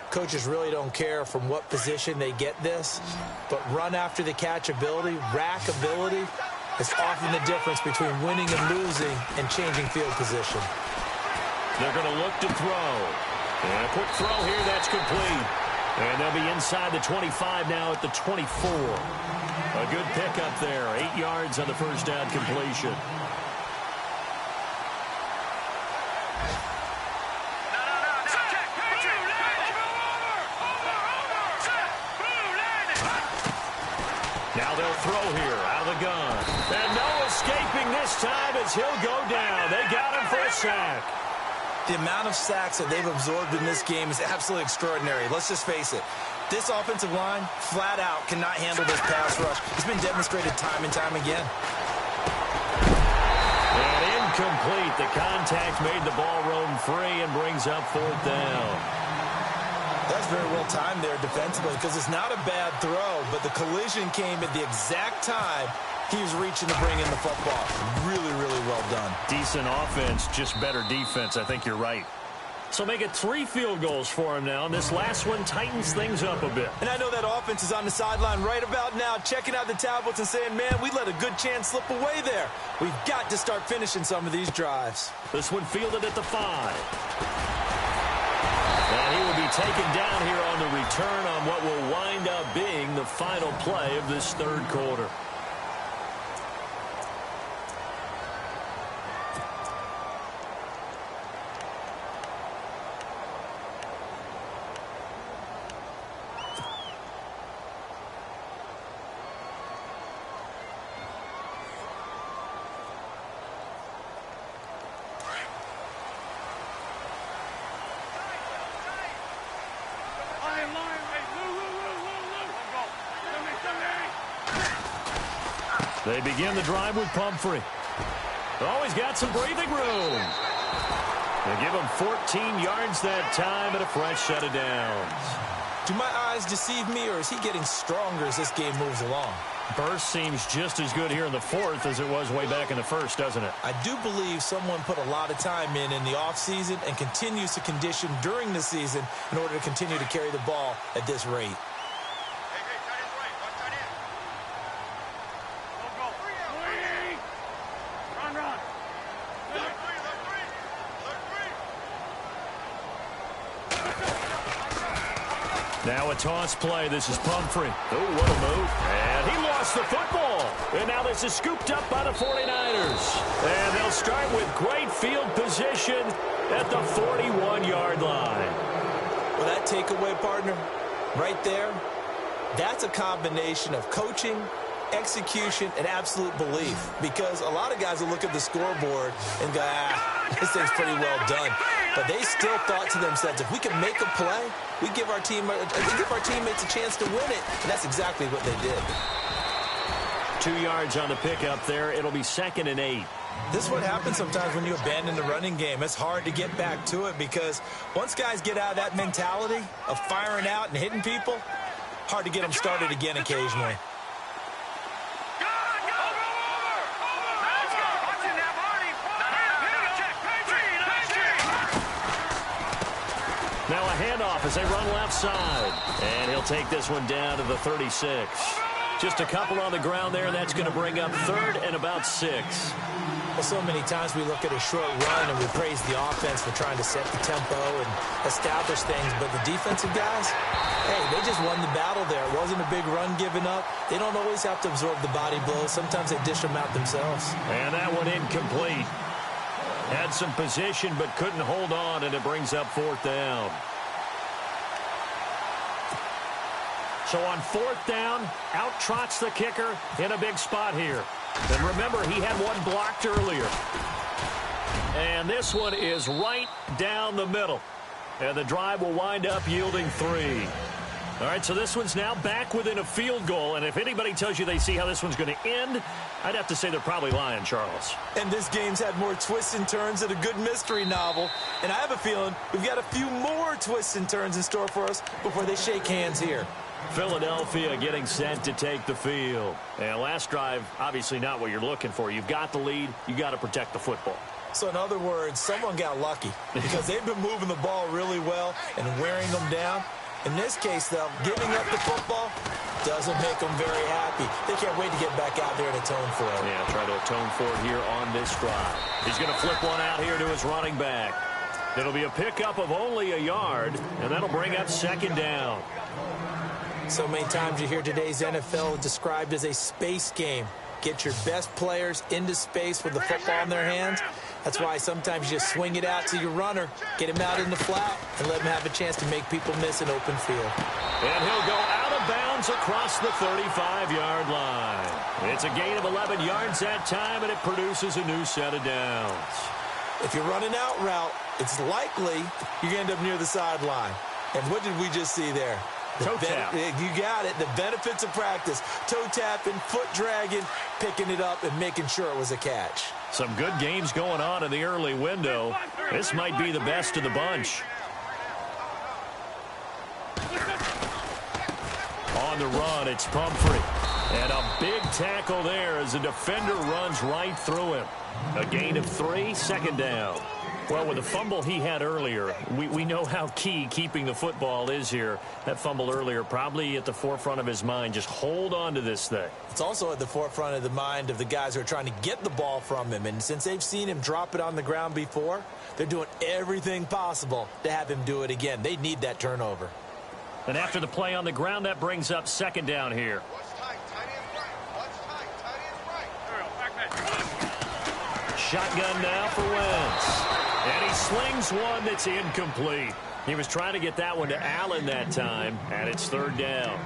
Coaches really don't care from what position they get this, but run after the catch ability, rack ability, is often the difference between winning and losing and changing field position. They're going to look to throw. And a quick throw here, that's complete. And they'll be inside the 25 now at the 24. A good pickup there. 8 yards on the first down completion. Now they'll throw here out of the gun. And no escaping this time as he'll go down. They got him for a sack. The amount of sacks that they've absorbed in this game is absolutely extraordinary. Let's just face it. This offensive line, flat out, cannot handle this pass rush. It's been demonstrated time and time again. And incomplete. The contact made the ball roam free and brings up 4th down. That's very well timed there defensively because it's not a bad throw, but the collision came at the exact time he was reaching to bring in the football. Really, really well done. Decent offense, just better defense. I think you're right. So make it 3 field goals for him now, and this last one tightens things up a bit. And I know that offense is on the sideline right about now, checking out the tablets and saying, man, we let a good chance slip away there. We've got to start finishing some of these drives. This one fielded at the 5. And he will be taken down here on the return on what will wind up being the final play of this 3rd quarter. They begin the drive with Pumphrey. Always got some breathing room. They give him 14 yards that time and a fresh set of downs. Do my eyes deceive me, or is he getting stronger as this game moves along? Burst seems just as good here in the fourth as it was way back in the first, doesn't it? I do believe someone put a lot of time in the offseason and continues to condition during the season in order to continue to carry the ball at this rate. Now a toss play. This is Pumphrey. Oh, what a move. And he lost the football. And now this is scooped up by the 49ers. And they'll start with great field position at the 41-yard line. Well, that takeaway, partner, right there, that's a combination of coaching, execution, and absolute belief. Because a lot of guys will look at the scoreboard and go, this thing's pretty well done. But they still thought to themselves, if we can make a play, we give our teammates a chance to win it. And that's exactly what they did. 2 yards on the pickup there. It'll be 2nd and 8. This is what happens sometimes when you abandon the running game. It's hard to get back to it because once guys get out of that mentality of firing out and hitting people, hard to get them started again occasionally. Now a handoff as they run left side. And he'll take this one down to the 36. Just a couple on the ground there. That's going to bring up 3rd and about 6. Well, so many times we look at a short run and we praise the offense for trying to set the tempo and establish things. But the defensive guys, hey, they just won the battle there. It wasn't a big run given up. They don't always have to absorb the body blows. Sometimes they dish them out themselves. And that one incomplete. Had some position but couldn't hold on, and it brings up 4th down. So on 4th down, out trots the kicker in a big spot here. And remember, he had one blocked earlier. And this one is right down the middle. And the drive will wind up yielding 3. All right, so this one's now back within a field goal. And if anybody tells you they see how this one's going to end, I'd have to say they're probably lying, Charles. And this game's had more twists and turns than a good mystery novel. And I have a feeling we've got a few more twists and turns in store for us before they shake hands here. Philadelphia getting set to take the field. And last drive, obviously not what you're looking for. You've got the lead. You got to protect the football. So in other words, someone got lucky because they've been moving the ball really well and wearing them down. In this case, though, giving up the football doesn't make them very happy. They can't wait to get back out there and atone for it. Yeah, try to atone for it here on this drive. He's going to flip one out here to his running back. It'll be a pickup of only a yard, and that'll bring up 2nd down. So many times you hear today's NFL described as a space game. Get your best players into space with the football in their hands. That's why sometimes you just swing it out to your runner, get him out in the flat, and let him have a chance to make people miss an open field. And he'll go out of bounds across the 35-yard line. It's a gain of 11 yards that time, and it produces a new set of downs. If you're running out route, it's likely you're going to end up near the sideline. And what did we just see there? Toe tap. You got it. The benefits of practice. Toe tapping, foot dragging, picking it up, and making sure it was a catch. Some good games going on in the early window. This might be the best of the bunch. On the run, it's Pumphrey. And a big tackle there as the defender runs right through him. A gain of 3, 2nd down. Well, with the fumble he had earlier, we know how key keeping the football is here. That fumble earlier probably at the forefront of his mind. Just hold on to this thing. It's also at the forefront of the mind of the guys who are trying to get the ball from him. And since they've seen him drop it on the ground before, they're doing everything possible to have him do it again. They need that turnover. And after the play on the ground, that brings up 2nd down here. Shotgun now for Wentz. And he slings one that's incomplete. He was trying to get that one to Allen that time, and it's 3rd down.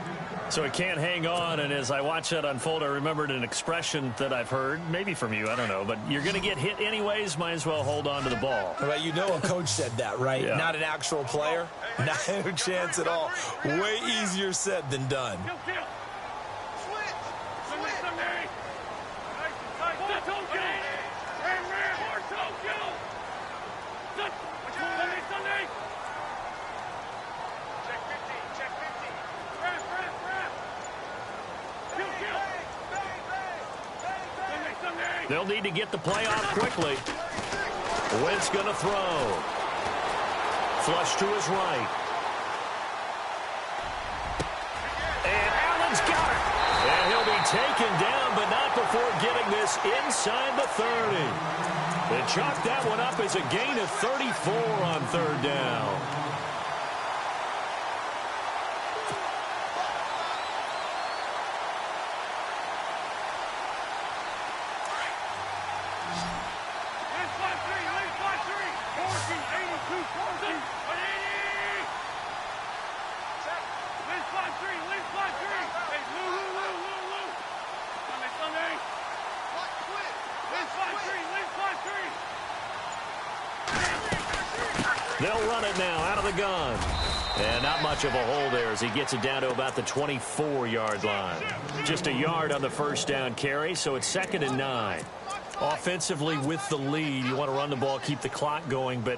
So he can't hang on, and as I watch that unfold, I remembered an expression that I've heard, maybe from you, I don't know, but you're going to get hit anyways, might as well hold on to the ball. Right, you know a coach said that, right? Yeah. Not an actual player. No chance at all. Way easier said than done. They'll need to get the play off quickly. Wentz going to throw. Flush to his right. And Allen's got it. And he'll be taken down, but not before getting this inside the 30. They chalked that one up as a gain of 34 on third down. They'll run it now out of the gun. And not much of a hole there as he gets it down to about the 24-yard line. Just a yard on the first down carry, so it's 2nd and 9. Offensively with the lead, you want to run the ball, keep the clock going, but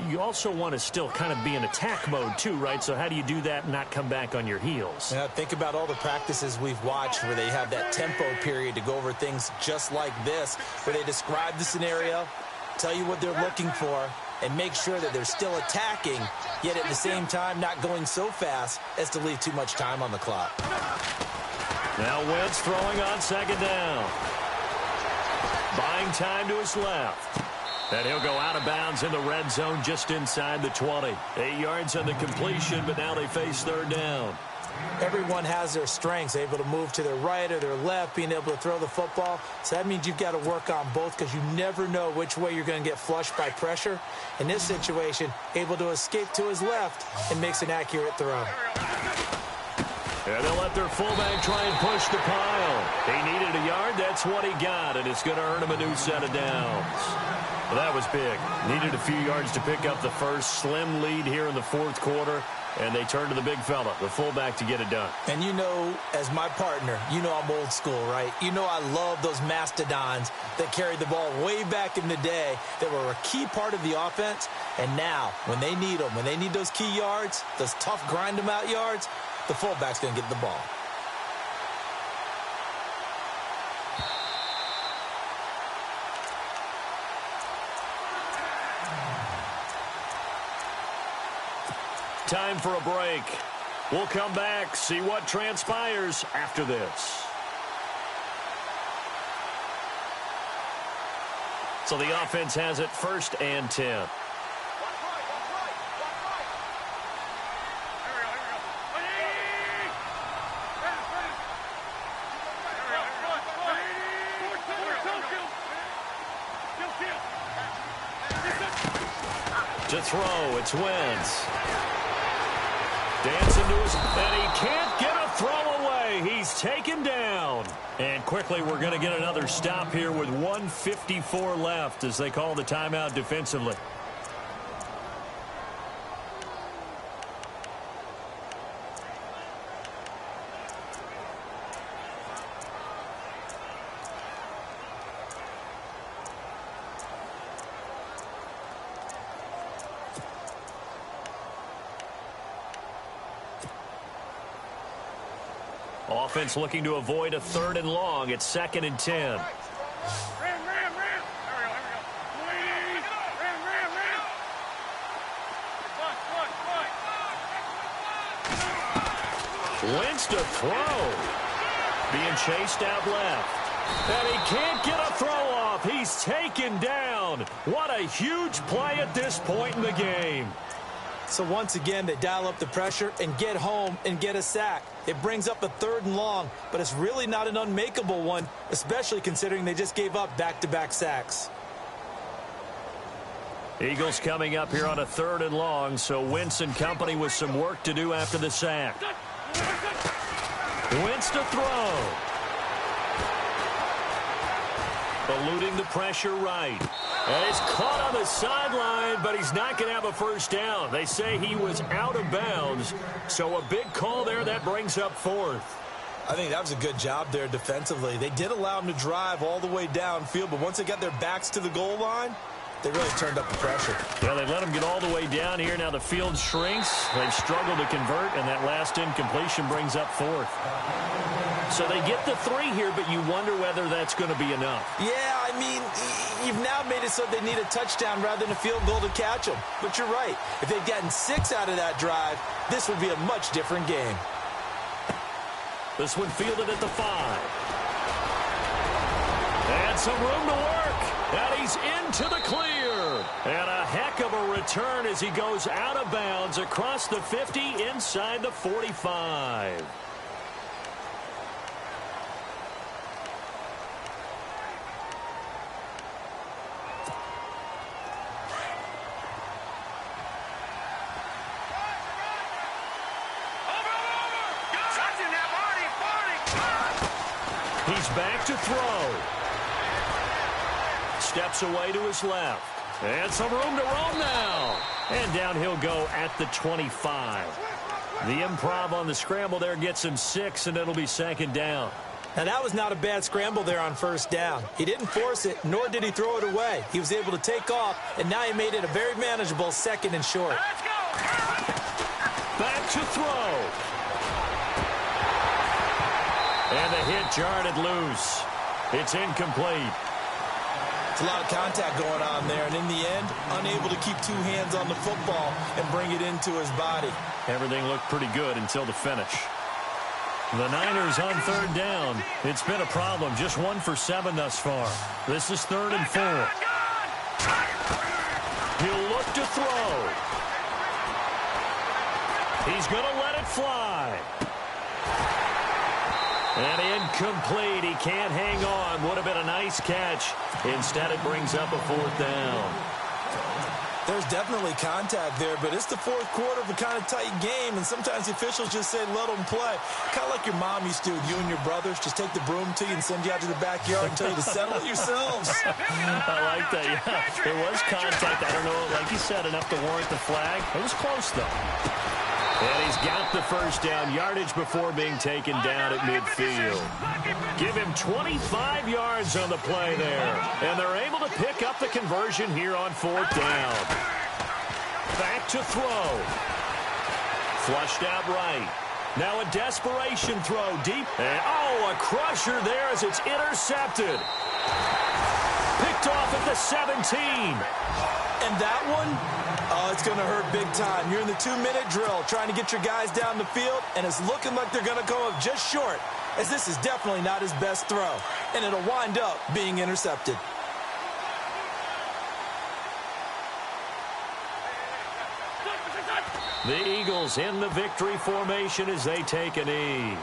you also want to still kind of be in attack mode too, right? So how do you do that and not come back on your heels? Yeah, think about all the practices we've watched where they have that tempo period to go over things just like this, where they describe the scenario, tell you what they're looking for, and make sure that they're still attacking, yet at the same time not going so fast as to leave too much time on the clock. Now Wentz throwing on 2nd down. Buying time to his left. And he'll go out of bounds in the red zone just inside the 20. 8 yards on the completion, but now they face 3rd down. Everyone has their strengths, able to move to their right or their left, being able to throw the football. So that means you've got to work on both because you never know which way you're going to get flushed by pressure. In this situation, able to escape to his left and makes an accurate throw. And they'll let their fullback try and push the pile. He needed a yard. That's what he got, and it's going to earn him a new set of downs. Well, that was big. Needed a few yards to pick up the first. Slim lead here in the 4th quarter, and they turn to the big fella, the fullback, to get it done. And you know, as my partner, you know I'm old school, right? You know I love those mastodons that carried the ball way back in the day that were a key part of the offense. And now, when they need them, when they need those key yards, those tough grind-them-out yards, the fullback's going to get the ball. Time for a break. We'll come back, see what transpires after this. So the offense has it 1st and 10. To throw, it's Wentz. Dancing to his, and he can't get a throw away. He's taken down. And quickly, we're going to get another stop here with 1:54 left as they call the timeout defensively. Offense looking to avoid a 3rd and long. It's 2nd and 10. Wentz to throw. Being chased out left. And he can't get a throw off. He's taken down. What a huge play at this point in the game. So once again, they dial up the pressure and get home and get a sack. It brings up a 3rd and long, but it's really not an unmakeable one, especially considering they just gave up back-to-back sacks. Eagles coming up here on a 3rd and long, so Wentz and company with some work to do after the sack. Wentz to throw. Eluding the pressure right. And he's caught on the sideline, but he's not going to have a first down. They say he was out of bounds, so a big call there. That brings up 4th. I think that was a good job there defensively. They did allow him to drive all the way downfield, but once they got their backs to the goal line, they really turned up the pressure. Yeah, they let him get all the way down here. Now the field shrinks. They've struggled to convert, and that last incompletion brings up 4th. So they get the 3 here, but you wonder whether that's going to be enough. Yeah, I mean, you've now made it so they need a touchdown rather than a field goal to catch them. But you're right. If they'd gotten 6 out of that drive, this would be a much different game. This one fielded at the 5. And some room to work. And he's into the clear. And a heck of a return as he goes out of bounds across the 50 inside the 45. He's back to throw. Steps away to his left. And some room to roam now. And down he'll go at the 25. The improv on the scramble there gets him 6, and it'll be 2nd down. Now, that was not a bad scramble there on 1st down. He didn't force it, nor did he throw it away. He was able to take off, and now he made it a very manageable 2nd and short. Let's go. Back to throw. And the hit jarred loose. It's incomplete. It's a lot of contact going on there, and in the end, unable to keep 2 hands on the football and bring it into his body. Everything looked pretty good until the finish. The Niners on 3rd down. It's been a problem. Just 1 for 7 thus far. This is 3rd and 4. He'll look to throw. He's going to let it fly. And incomplete. He can't hang on. Would have been a nice catch. Instead, it brings up a 4th down. There's definitely contact there, but it's the 4th quarter of a kind of tight game, and sometimes the officials just say, let them play. Kind of like your mom used to with you and your brothers. Just take the broom to you and send you out to the backyard and tell you to settle it yourselves. I like that, yeah. There was contact. I don't know, like you said, enough to warrant the flag. It was close, though. And he's got the 1st down, yardage before being taken down at midfield. Give him 25 yards on the play there. And they're able to pick up the conversion here on 4th down. Back to throw. Flushed out right. Now a desperation throw deep. And, a crusher there as it's intercepted. Picked off at the 17. And that one, it's going to hurt big time. You're in the 2-minute drill trying to get your guys down the field, and it's looking like they're going to come up just short, as this is definitely not his best throw, and it'll wind up being intercepted. The Eagles in the victory formation as they take a knee.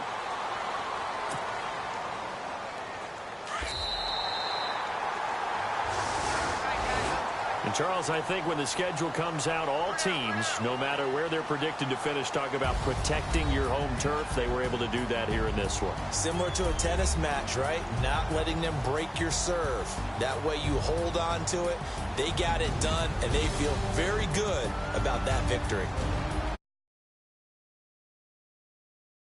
And Charles, I think when the schedule comes out, all teams, no matter where they're predicted to finish, talk about protecting your home turf. They were able to do that here in this one. Similar to a tennis match, right? Not letting them break your serve. That way you hold on to it. They got it done, and they feel very good about that victory.